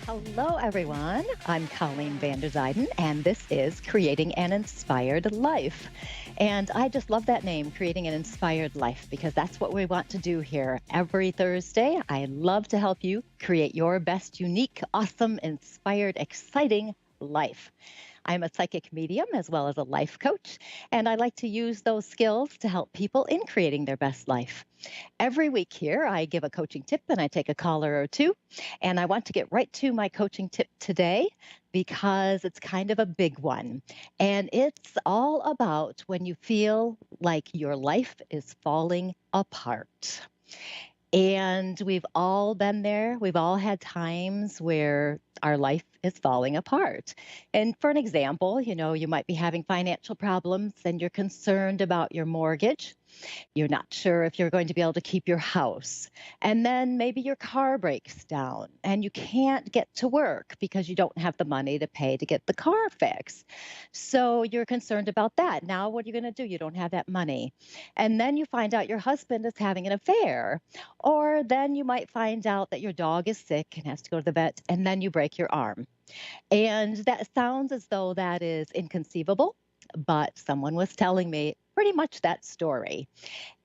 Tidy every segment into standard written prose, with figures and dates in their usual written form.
Hello, everyone. I'm Colleen Vanderzyden, and this is Creating an Inspired Life. And I just love that name, Creating an Inspired Life, because that's what we want to do here every Thursday. I love to help you create your best, unique, awesome, inspired, exciting life. I'm a psychic medium as well as a life coach, and I like to use those skills to help people in creating their best life. Every week here, I give a coaching tip and I take a caller or two. And I want to get right to my coaching tip today because it's kind of a big one. And it's all about when you feel like your life is falling apart. And we've all been there. We've all had times where our life is falling apart. And for an example, you might be having financial problems and you're concerned about your mortgage. You're not sure if you're going to be able to keep your house. And then maybe your car breaks down and you can't get to work because you don't have the money to pay to get the car fixed. So you're concerned about that. Now, what are you going to do? You don't have that money. And then you find out your husband is having an affair. Or then you might find out that your dog is sick and has to go to the vet, and then you break your arm. And that sounds as though that is inconceivable, but someone was telling me pretty much that story.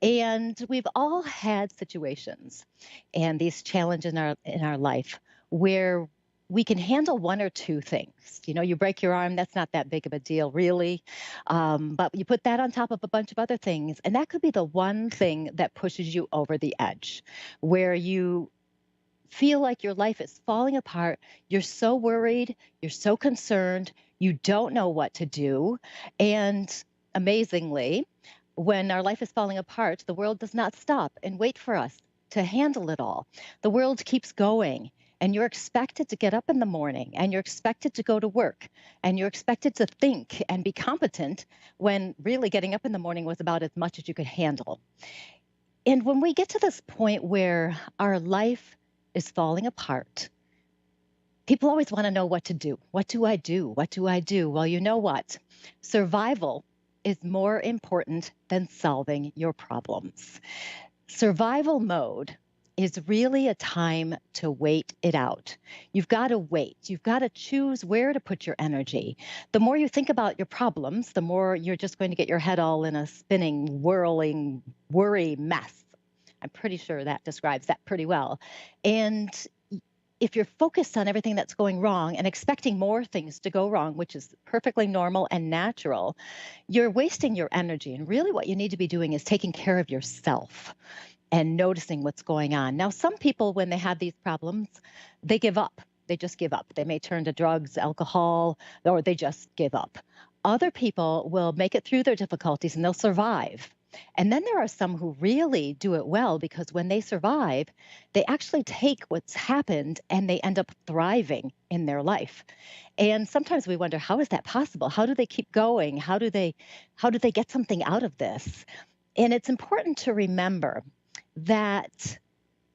And we've all had situations and these challenges in our life where we can handle one or two things. You break your arm, that's not that big of a deal, really. But you put that on top of a bunch of other things, and that could be the one thing that pushes you over the edge, where you feel like your life is falling apart. You're so worried, you're so concerned, you don't know what to do. And amazingly, when our life is falling apart, the world does not stop and wait for us to handle it all. The world keeps going. And you're expected to get up in the morning and you're expected to go to work and you're expected to think and be competent when really getting up in the morning was about as much as you could handle. And when we get to this point where our life is falling apart, people always want to know what to do. What do I do? What do I do? Well, you know what? Survival is more important than solving your problems. Survival mode is really a time to wait it out. You've got to wait. You've got to choose where to put your energy. The more you think about your problems, the more you're just going to get your head all in a spinning, whirling, worry mess. I'm pretty sure that describes that pretty well. And if you're focused on everything that's going wrong and expecting more things to go wrong, which is perfectly normal and natural, you're wasting your energy. And really, what you need to be doing is taking care of yourself and noticing what's going on. Now, some people, when they have these problems, they give up. They just give up. They may turn to drugs, alcohol, or they just give up. Other people will make it through their difficulties and they'll survive. And then there are some who really do it well because when they survive, they actually take what's happened and they end up thriving in their life. And sometimes we wonder, how is that possible? How do they keep going? How do they get something out of this? And it's important to remember that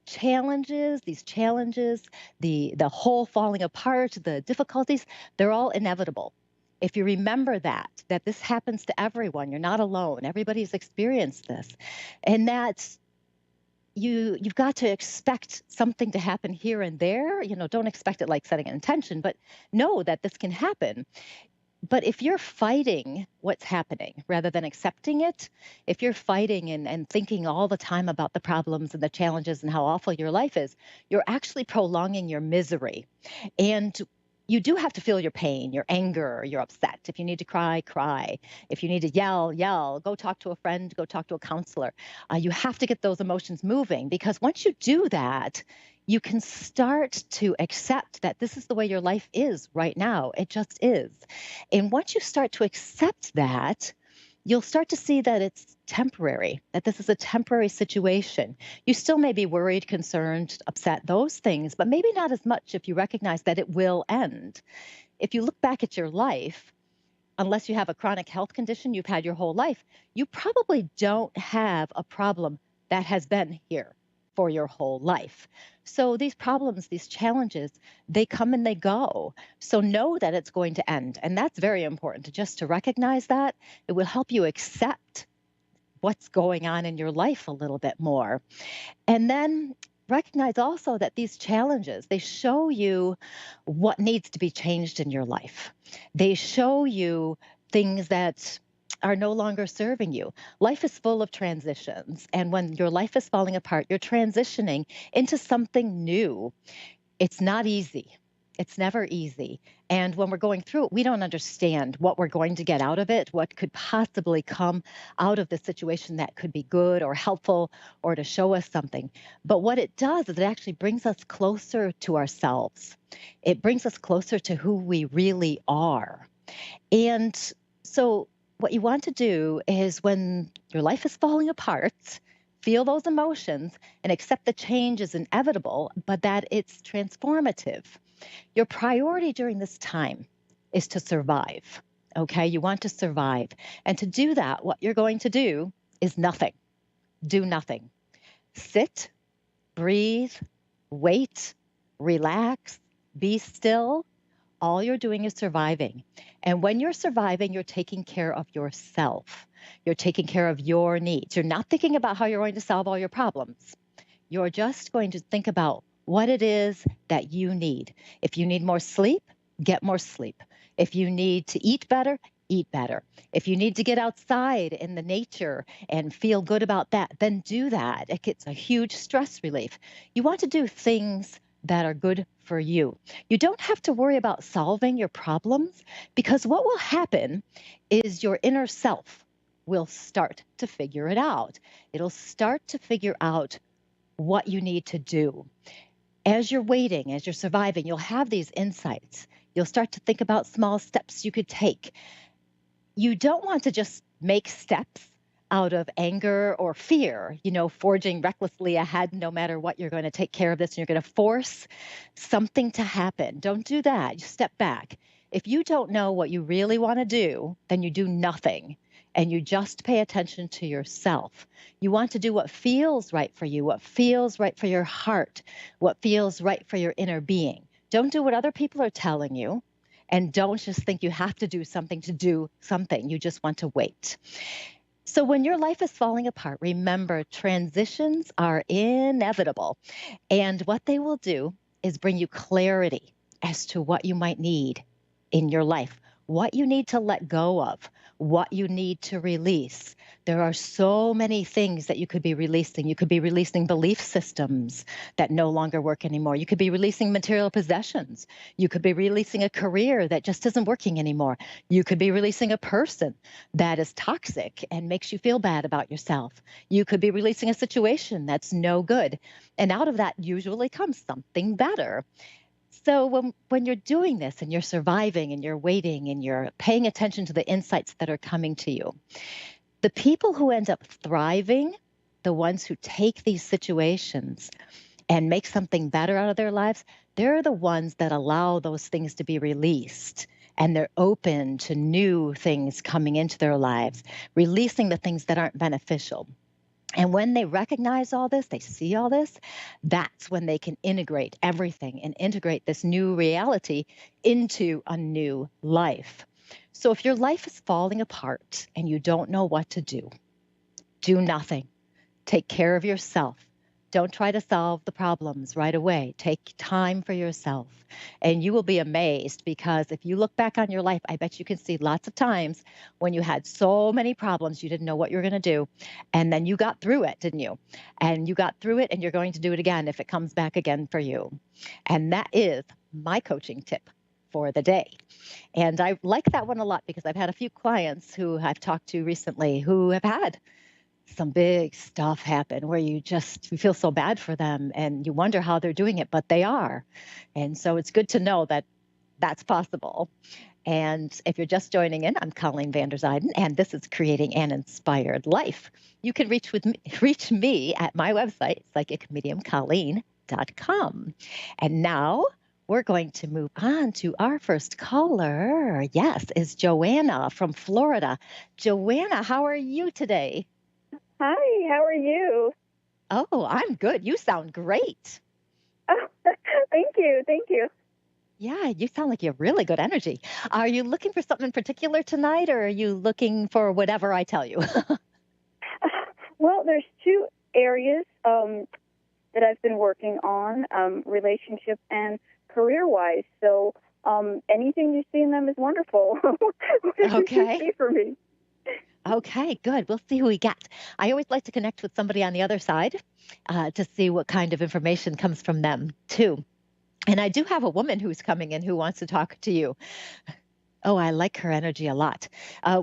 these challenges, the whole falling apart, the difficulties, they're all inevitable. If you remember that this happens to everyone, you're not alone. Everybody's experienced this. And that you've got to expect something to happen here and there. Don't expect it like setting an intention, but know that this can happen. But if you're fighting what's happening rather than accepting it, if you're fighting and thinking all the time about the problems and the challenges and how awful your life is, you're actually prolonging your misery. And you do have to feel your pain, your anger, your upset. If you need to cry, cry. If you need to yell, yell. Go talk to a friend, go talk to a counselor. You have to get those emotions moving because once you do that, you can start to accept that this is the way your life is right now. It just is. And once you start to accept that, you'll start to see that it's temporary, that this is a temporary situation. You still may be worried, concerned, upset, those things, but maybe not as much if you recognize that it will end. If you look back at your life, unless you have a chronic health condition you've had your whole life, you probably don't have a problem that has been here for your whole life. So these problems, these challenges, they come and they go. So know that it's going to end. And that's very important just to recognize that. It will help you accept what's going on in your life a little bit more. And then recognize also that these challenges, they show you what needs to be changed in your life. They show you things that are no longer serving you. Life is full of transitions. And when your life is falling apart, you're transitioning into something new. It's not easy. It's never easy. And when we're going through it, we don't understand what we're going to get out of it, what could possibly come out of the situation that could be good or helpful or to show us something. But what it does is it actually brings us closer to ourselves. It brings us closer to who we really are. And so, what you want to do is when your life is falling apart, feel those emotions and accept the change is inevitable, but that it's transformative. Your priority during this time is to survive. Okay, you want to survive. And to do that, what you're going to do is nothing. Do nothing. Sit, breathe, wait, relax, be still. All you're doing is surviving. And when you're surviving, you're taking care of yourself. You're taking care of your needs. You're not thinking about how you're going to solve all your problems. You're just going to think about what it is that you need. If you need more sleep, get more sleep. If you need to eat better, eat better. If you need to get outside in the nature and feel good about that, then do that. It's a huge stress relief. You want to do things that are good for you. You don't have to worry about solving your problems because what will happen is your inner self will start to figure it out. It'll start to figure out what you need to do. As you're waiting, as you're surviving, you'll have these insights. You'll start to think about small steps you could take. You don't want to just make steps out of anger or fear, forging recklessly ahead no matter what. You're going to take care of this and you're going to force something to happen. Don't do that. You step back. If you don't know what you really want to do, then you do nothing and you just pay attention to yourself. You want to do what feels right for you, what feels right for your heart, what feels right for your inner being. Don't do what other people are telling you. And don't just think you have to do something to do something. You just want to wait. So when your life is falling apart, remember transitions are inevitable. And what they will do is bring you clarity as to what you might need in your life, what you need to let go of, what you need to release. There are so many things that you could be releasing. You could be releasing belief systems that no longer work anymore. You could be releasing material possessions. You could be releasing a career that just isn't working anymore. You could be releasing a person that is toxic and makes you feel bad about yourself. You could be releasing a situation that's no good. And out of that usually comes something better. So when you're doing this and you're surviving and you're waiting and you're paying attention to the insights that are coming to you, the people who end up thriving, the ones who take these situations and make something better out of their lives, they're the ones that allow those things to be released. And they're open to new things coming into their lives, releasing the things that aren't beneficial. And when they recognize all this, they see all this, that's when they can integrate everything and integrate this new reality into a new life. So if your life is falling apart and you don't know what to do nothing. Take care of yourself. Don't try to solve the problems right away. Take time for yourself. And you will be amazed because if you look back on your life, I bet you can see lots of times when you had so many problems, you didn't know what you were going to do. And then you got through it, didn't you? And you got through it and you're going to do it again if it comes back again for you. And that is my coaching tip for the day. And I like that one a lot because I've had a few clients who I've talked to recently who have had some big stuff happen where you feel so bad for them and you wonder how they're doing it, but they are. And so it's good to know that that's possible. And if you're just joining in, I'm Colleen Vanderzyden, and this is Creating an Inspired Life. You can reach me at my website, psychicmediumcolleen.com. And now we're going to move on to our first caller. Yes, is Joanna from Florida. Joanna, how are you today? Hi, how are you? Oh, I'm good. You sound great. Oh, thank you. Yeah, you sound like you have really good energy. Are you looking for something in particular tonight, or are you looking for whatever I tell you? Well, there's two areas that that I've been working on, relationship and career-wise. So anything you see in them is wonderful. Whatever you Okay. see for me. Okay, good. We'll see who we get. I always like to connect with somebody on the other side to see what kind of information comes from them, too. And I do have a woman who's coming in who wants to talk to you. Oh, I like her energy a lot.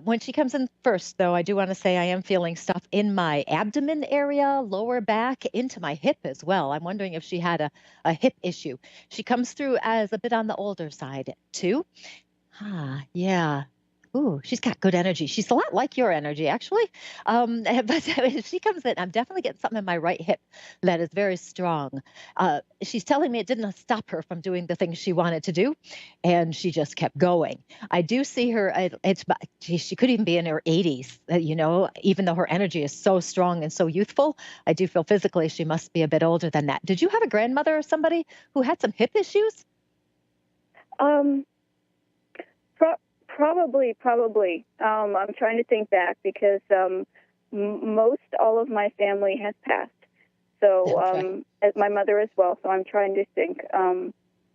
When she comes in first, though, I do want to say I am feeling stuff in my abdomen area, lower back, into my hip as well. I'm wondering if she had a hip issue. She comes through as a bit on the older side, too. Yeah. Ooh, she's got good energy. She's a lot like your energy, actually. But if she comes in, I'm definitely getting something in my right hip that is very strong. She's telling me it didn't stop her from doing the things she wanted to do, and she just kept going. I do see her. Geez, she could even be in her 80s. Even though her energy is so strong and so youthful, I do feel physically she must be a bit older than that. Did you have a grandmother or somebody who had some hip issues? Um, probably. I'm trying to think back because most all of my family has passed. So, Okay. as my mother as well. So I'm trying to think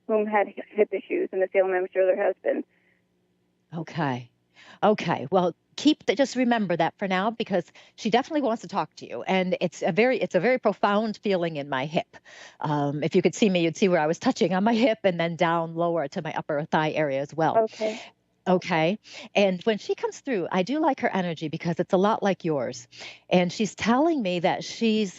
whom had hip issues in the family. I'm sure there has been. Okay. Okay. Well, just remember that for now because she definitely wants to talk to you, and it's a very profound feeling in my hip. If you could see me, you'd see where I was touching on my hip and then down lower to my upper thigh area as well. Okay. Okay. And when she comes through, I do like her energy because it's a lot like yours. And she's telling me that she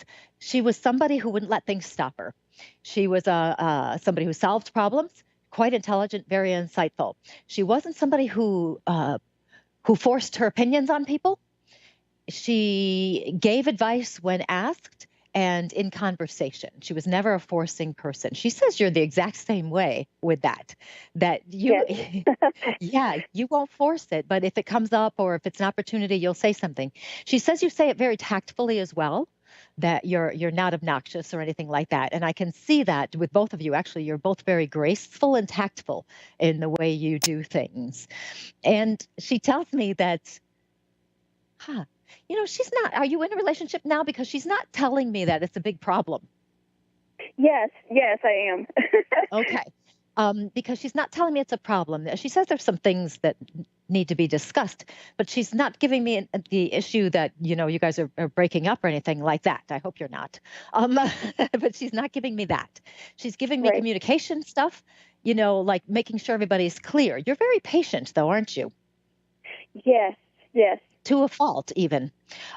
was somebody who wouldn't let things stop her. She was somebody who solved problems, quite intelligent, very insightful. She wasn't somebody who forced her opinions on people. She gave advice when asked and in conversation. She was never a forcing person. She says you're the exact same way with that you Yes. yeah, you won't force it, but if it comes up or if it's an opportunity, you'll say something. She says you say it very tactfully as well, that you're not obnoxious or anything like that. And I can see that with both of you. Actually, you're both very graceful and tactful in the way you do things. And she tells me that, huh, she's not, are you in a relationship now? Because she's not telling me that it's a big problem. Yes, I am. Okay. Because she's not telling me it's a problem. She says there's some things that need to be discussed, but she's not giving me the issue that, you guys are breaking up or anything like that. I hope you're not. But she's not giving me that. She's giving me Right. communication stuff, like making sure everybody's clear. You're very patient, though, aren't you? Yes, yes, To a fault, even.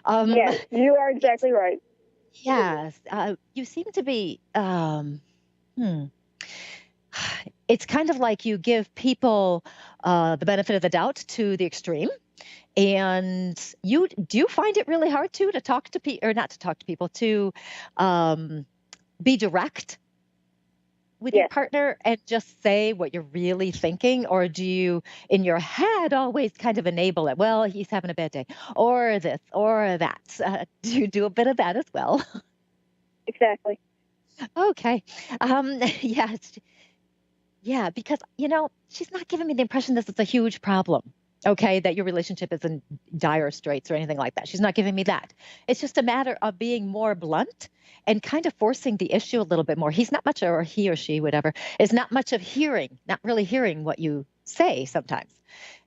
Um, yes. You are exactly right. yes. You seem to be. Hmm. It's kind of like you give people the benefit of the doubt to the extreme. And do you find it really hard to talk to people, or not to talk to people, to um, be direct with your Yes. partner and just say what you're really thinking? Or do you, in your head, always kind of enable it? Well, he's having a bad day, or this, or that. Do you do a bit of that as well? Exactly. Okay. Yes. Yeah, because, she's not giving me the impression this is a huge problem. Okay, that your relationship is in dire straits or anything like that. She's not giving me that. It's just a matter of being more blunt and kind of forcing the issue a little bit more. He's not much, or he or she, whatever, is not much of hearing, not really hearing what you say sometimes.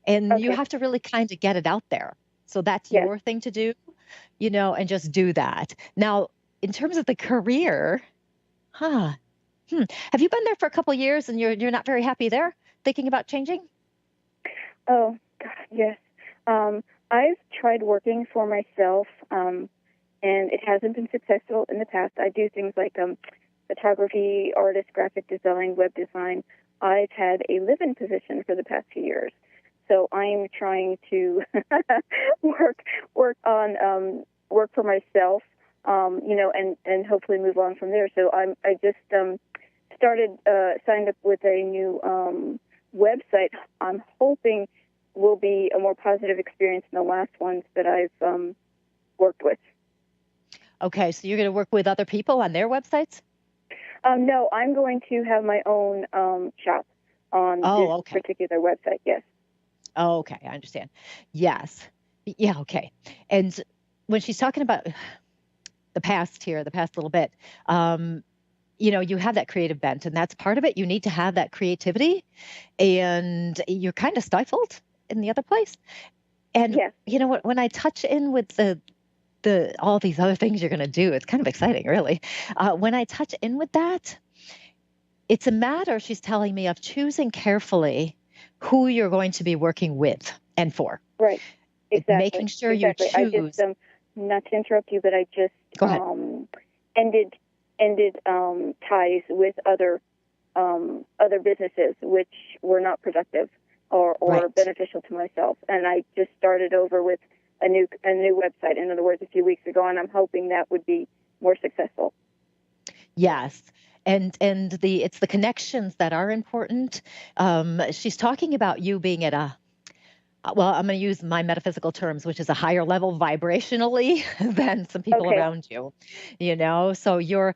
And you Okay. have to really kind of get it out there. So that's Yes. your thing to do, and just do that. Now, in terms of the career, huh? Have you been there for a couple years and you're not very happy there? Thinking about changing? Oh, God, yes. I've tried working for myself, and it hasn't been successful in the past. I do things like photography, artist, graphic design, web design. I've had a live-in position for the past few years, so I'm trying to work work for myself, and hopefully move on from there. So I just signed up with a new website. I'm hoping will be a more positive experience than the last ones that I've worked with. Okay, so you're going to work with other people on their websites? No, I'm going to have my own shop on this Oh, okay. particular website. Yes. Oh, okay, I understand. Yes. Yeah, okay. And when she's talking about the past here, the past little bit, you have that creative bent, and that's part of it. You need to have that creativity, and you're kind of stifled in the other place. And Yes. you know what? When I touch in with the all these other things you're going to do, it's kind of exciting, really. When I touch in with that, it's a matter, she's telling me, of choosing carefully who you're going to be working with and for. Right. Exactly. Making sure you Exactly. I just choose. not to interrupt you, but I just Go ahead. ended ties with other businesses which were not productive or Right. beneficial to myself, and I just started over with a new website. In other words, a few weeks ago, and I'm hoping that would be more successful. Yes. And it's the connections that are important. She's talking about you being at a, well, I'm going to use my metaphysical terms, which is a higher level vibrationally than some people Okay. around you. So you're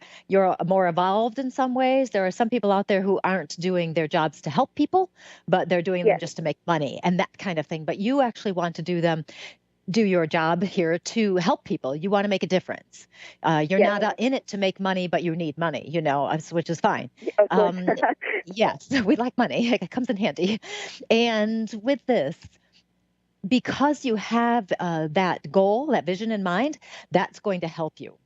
more evolved in some ways. There are some people out there who aren't doing their jobs to help people, but they're doing them Yes. just to make money and that kind of thing. But you actually want to do your job here to help people. You want to make a difference. You're Yes. not in it to make money, but you need money, which is fine. Of course. Yes, we like money. It comes in handy. And with this, because you have that goal, that vision in mind, that's going to help you.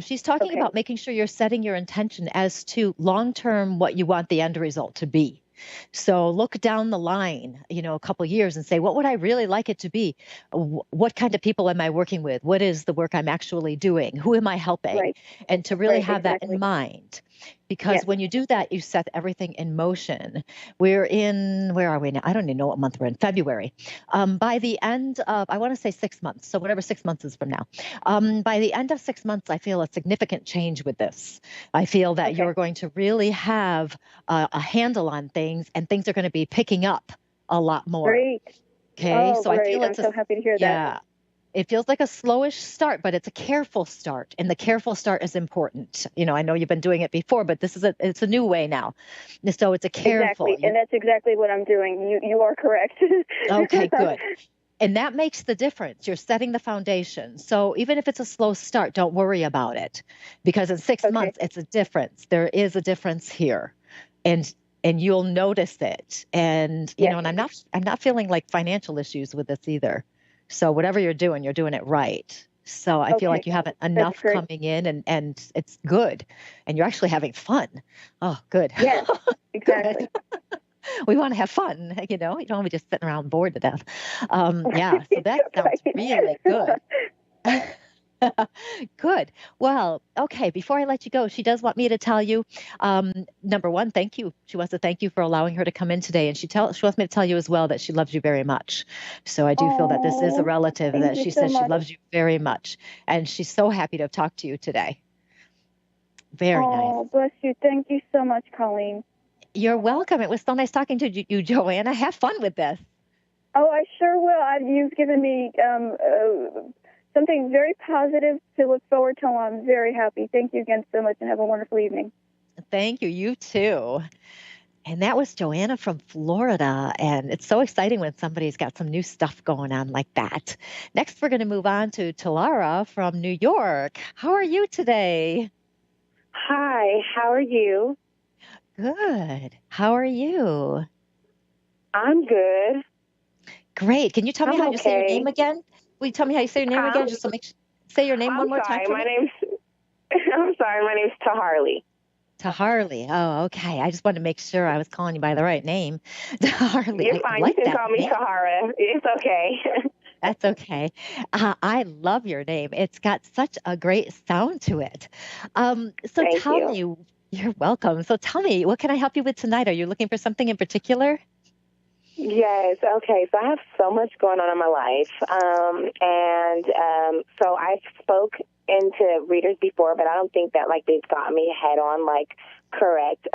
She's talking Okay. about making sure you're setting your intention as to long term what you want the end result to be. So look down the line, a couple years and say, what would I really like it to be? What kind of people am I working with? What is the work I'm actually doing? Who am I helping? Right. And to really Right. have that in Exactly. mind. Because Yes. when you do that, you set everything in motion. Where are we now? I don't even know what month we're in, February. By the end of, I want to say 6 months. So whatever 6 months is from now. By the end of 6 months, I feel a significant change with this. I feel that Okay. you're going to really have a handle on things, and things are going to be picking up a lot more. Great. Okay. Oh, So I feel great. I'm so happy to hear that. yeah, it feels like a slowish start, but it's a careful start, and the careful start is important. I know you've been doing it before, but it's a new way now. So it's a careful. Exactly. And that's exactly what I'm doing. You are correct. Okay, good. And that makes the difference. You're setting the foundation. So even if it's a slow start, don't worry about it, because in 6 months, Okay. it's a difference. There is a difference here. And you'll notice it. And, Yes. and I'm not feeling like financial issues with this either. So whatever you're doing it right. So I feel Okay. like you have That's enough great. coming in, and it's good. And you're actually having fun. Oh, good. Yes. Good. Exactly. We want to have fun, you don't want to be just sitting around bored to death. Yeah, so that sounds really good. Good. Well, okay, before I let you go, she does want me to tell you, number one, thank you. She wants to thank you for allowing her to come in today. And she wants me to tell you as well that she loves you very much. So I do feel that this is a Oh, relative thank that you she so says she much. loves you very much. And she's so happy to have talked to you today. Very nice. Oh, bless you. Thank you so much, Colleen. You're welcome. It was so nice talking to you, Joanna. Have fun with this. Oh, I sure will. You've given me something very positive to look forward to. I'm very happy. Thank you again so much, and have a wonderful evening. Thank you. You too. And that was Joanna from Florida. And it's so exciting when somebody's got some new stuff going on like that. Next, we're going to move on to Talara from New York. How are you today? Hi, how are you? Good. How are you? I'm good. Great. Can you tell me I'm how you say your name okay. again? Will you tell me how you say your name again? Just to say your name I'm one more time sorry. for My me. name's I'm sorry. My name's Taharli. Taharli. Oh, okay. I just wanted to make sure I was calling you by the right name. Taharli. You're I fine. You like can that call me name. Tahara. It's okay. That's okay. I love your name. It's got such a great sound to it. So Thank tell you. me, you're welcome. So tell me, what can I help you with tonight? Are you looking for something in particular? Yes. Okay. So I have so much going on in my life, so I spoke into readers before, but I don't think that they've got me head on correct.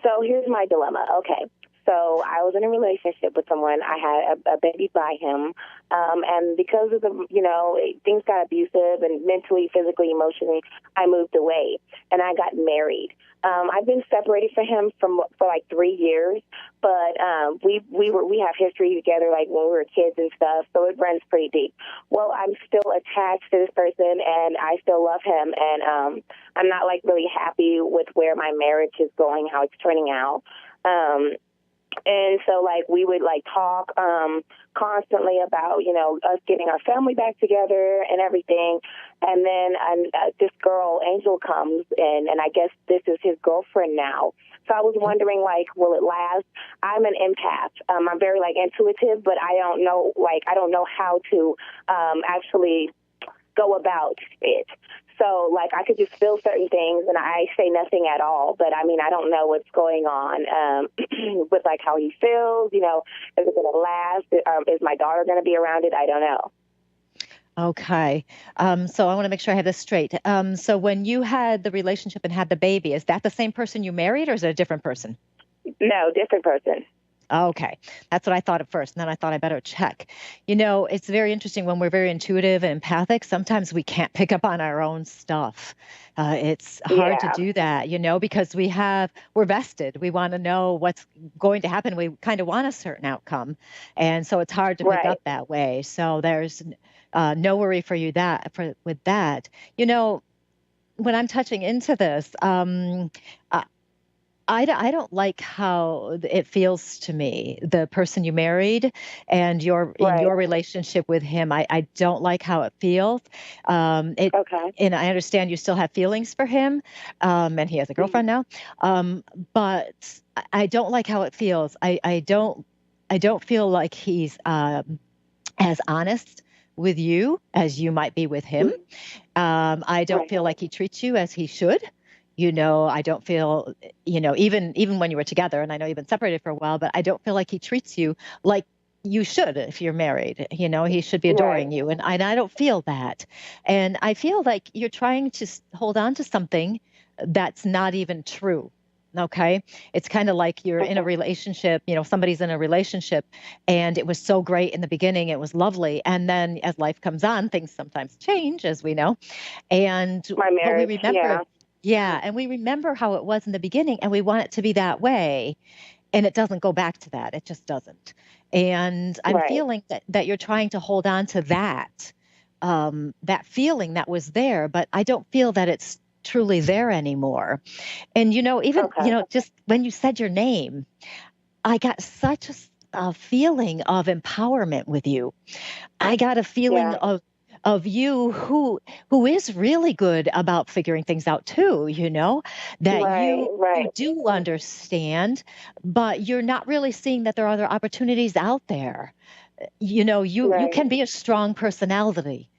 So here's my dilemma. Okay. So I was in a relationship with someone. I had a baby by him. And because of the, things got abusive and mentally, physically, emotionally, I moved away and I got married. I've been separated from him for like 3 years, but we have history together, like when we were kids and stuff. So it runs pretty deep. Well, I'm still attached to this person, and I still love him, and I'm not like really happy with where my marriage is going, how it's turning out. And so, like, we would, like, talk constantly about, us getting our family back together and everything. And then this girl, Angel, comes in, and I guess this is his girlfriend now. So I was wondering, like, will it last? I'm an empath. I'm very, like, intuitive, but I don't know how to actually go about it. So, like, I could just feel certain things, and I say nothing at all. But, I mean, I don't know what's going on with, like, how he feels. Is it going to last? Is my daughter going to be around it? I don't know. Okay. So I want to make sure I have this straight. So when you had the relationship and had the baby, is that the same person you married, or is it a different person? No, different person. Okay. That's what I thought at first. And then I thought I better check. It's very interesting when we're very intuitive and empathic. Sometimes we can't pick up on our own stuff. It's hard to do that, because we're vested. We want to know what's going to happen. We kind of want a certain outcome. And so it's hard to pick up that way. So there's no worry for you with that. When I'm touching into this, I don't like how it feels to me, the person you married and in your relationship with him. I don't like how it feels. Okay. And I understand you still have feelings for him, and he has a girlfriend now. But I don't like how it feels. I don't feel like he's as honest with you as you might be with him. I don't feel like he treats you as he should. I don't feel, even when you were together, and I know you've been separated for a while, but I don't feel like he treats you like you should if you're married. He should be adoring you. And I don't feel that. And I feel like you're trying to hold on to something that's not even true. Okay. It's kind of like you're in a relationship, somebody's in a relationship and it was so great in the beginning. It was lovely. And then as life comes on, things sometimes change, as we know. And my marriage, but we remember. Yeah. And we remember how it was in the beginning and we want it to be that way. And it doesn't go back to that. It just doesn't. And I'm feeling that you're trying to hold on to that feeling that was there, but I don't feel that it's truly there anymore. And, even, just when you said your name, I got such a feeling of empowerment with you. I got a feeling of you who is really good about figuring things out too, that you do understand, but you're not really seeing that there are other opportunities out there. You can be a strong personality.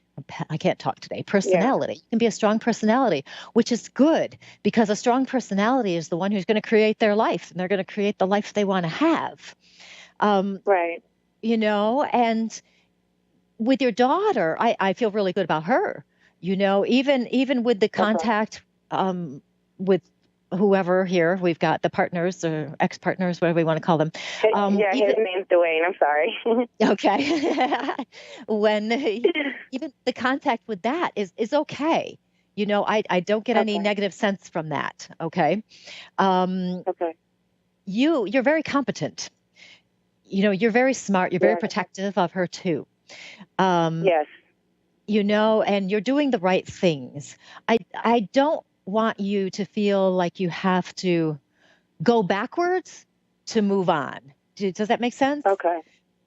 I can't talk today. Personality. You can be a strong personality, which is good because a strong personality is the one who's going to create their life and they're going to create the life they want to have. And with your daughter, I feel really good about her, even with the contact with whoever here, we've got the partners or ex-partners, whatever we want to call them. His name's Dwayne. I'm sorry. Okay. When even the contact with that is okay. I don't get any negative sense from that. Okay. You're very competent. You're very smart. You're very protective of her too. Yes. And you're doing the right things. I don't want you to feel like you have to go backwards to move on. Does that make sense? Okay.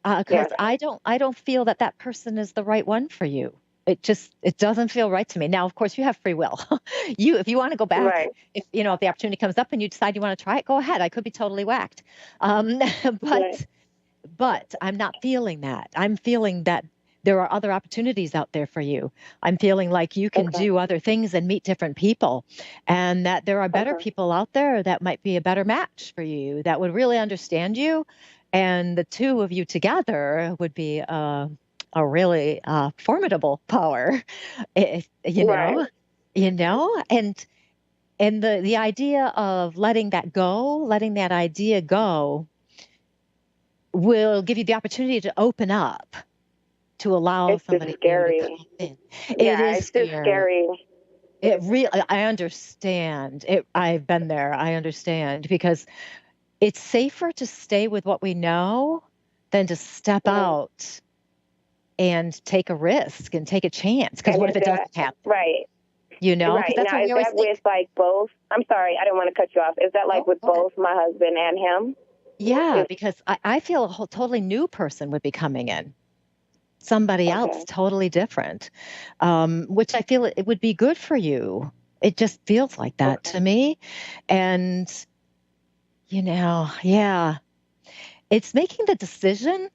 Because I don't feel that person is the right one for you. It doesn't feel right to me. Now, of course, you have free will. If you want to go back, if the opportunity comes up and you decide you want to try it, go ahead. I could be totally whacked. But I'm not feeling that. I'm feeling that there are other opportunities out there for you. I'm feeling like you can do other things and meet different people, and that there are better people out there that might be a better match for you, that would really understand you. And the two of you together would be a really formidable power, and the idea of letting that idea go will give you the opportunity to open up, to allow It's just somebody new to scary. come in. It Yeah, is it's just scary. scary. It really, I understand. I've been there. I understand because it's safer to stay with what we know than to step Mhm. out and take a risk and take a chance. Because And what is if it that doesn't happen? right? Because Right. that's Now, what we is always that with think. like both? I'm sorry, I didn't want to cut you off. Is that like Oh, with go ahead. both my husband and him? Yeah, Is because I feel a whole totally new person would be coming in. Somebody else okay. totally different, which I feel it would be good for you. It just feels like that Okay. to me. And, yeah, it's making the decision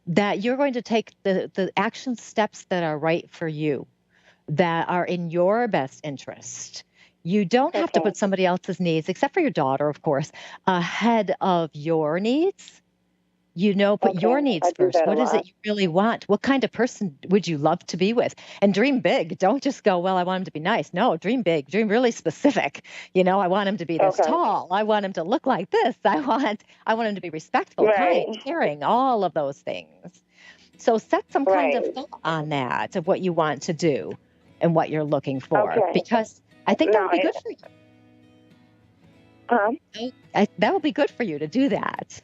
that you're going to take the action steps that are right for you, that are in your best interest. You don't have to Okay. put somebody else's needs, except for your daughter, of course, ahead of your needs. Put your Okay. needs I do first. that a What is it lot. you really want? What kind of person would you love to be with? And dream big. Don't just go, well, I want him to be nice. No, dream big. Dream really specific. I want him to be this Okay. tall. I want him to look like this. I want him to be respectful, kind, Right. caring, all of those things. So set some kind of Right. thought on that of what you want to do and what you're looking for, Okay. because I think that Now, would be good for um, you. That would be good for you to do that.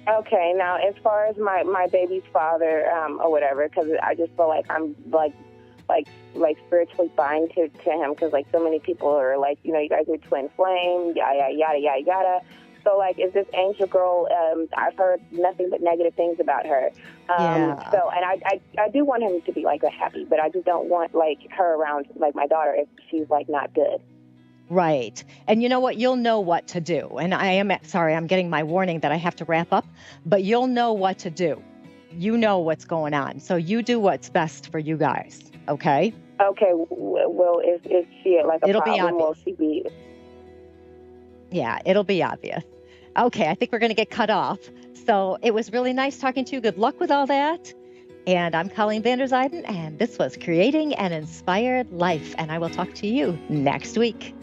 okay. Now, as far as my baby's father, or whatever, because I just feel like I'm like spiritually bind to him, because like so many people are like, you guys are twin flame, yada yada yada yada. So like, is this angel girl? I've heard nothing but negative things about her. Yeah. So, and I do want him to be like happy, but I just don't want like her around like my daughter if she's like not good. Right. And you know what? You'll know what to do. And sorry, I'm getting my warning that I have to wrap up, but you'll know what to do. You know what's going on. So you do what's best for you guys. Okay. Okay. Well, is she like a It'll be problem? Will obvious. she be? Yeah, it'll be obvious. Okay. I think we're going to get cut off. So it was really nice talking to you. Good luck with all that. And I'm Colleen Vanderzyden, and this was Creating an Inspired Life. And I will talk to you next week.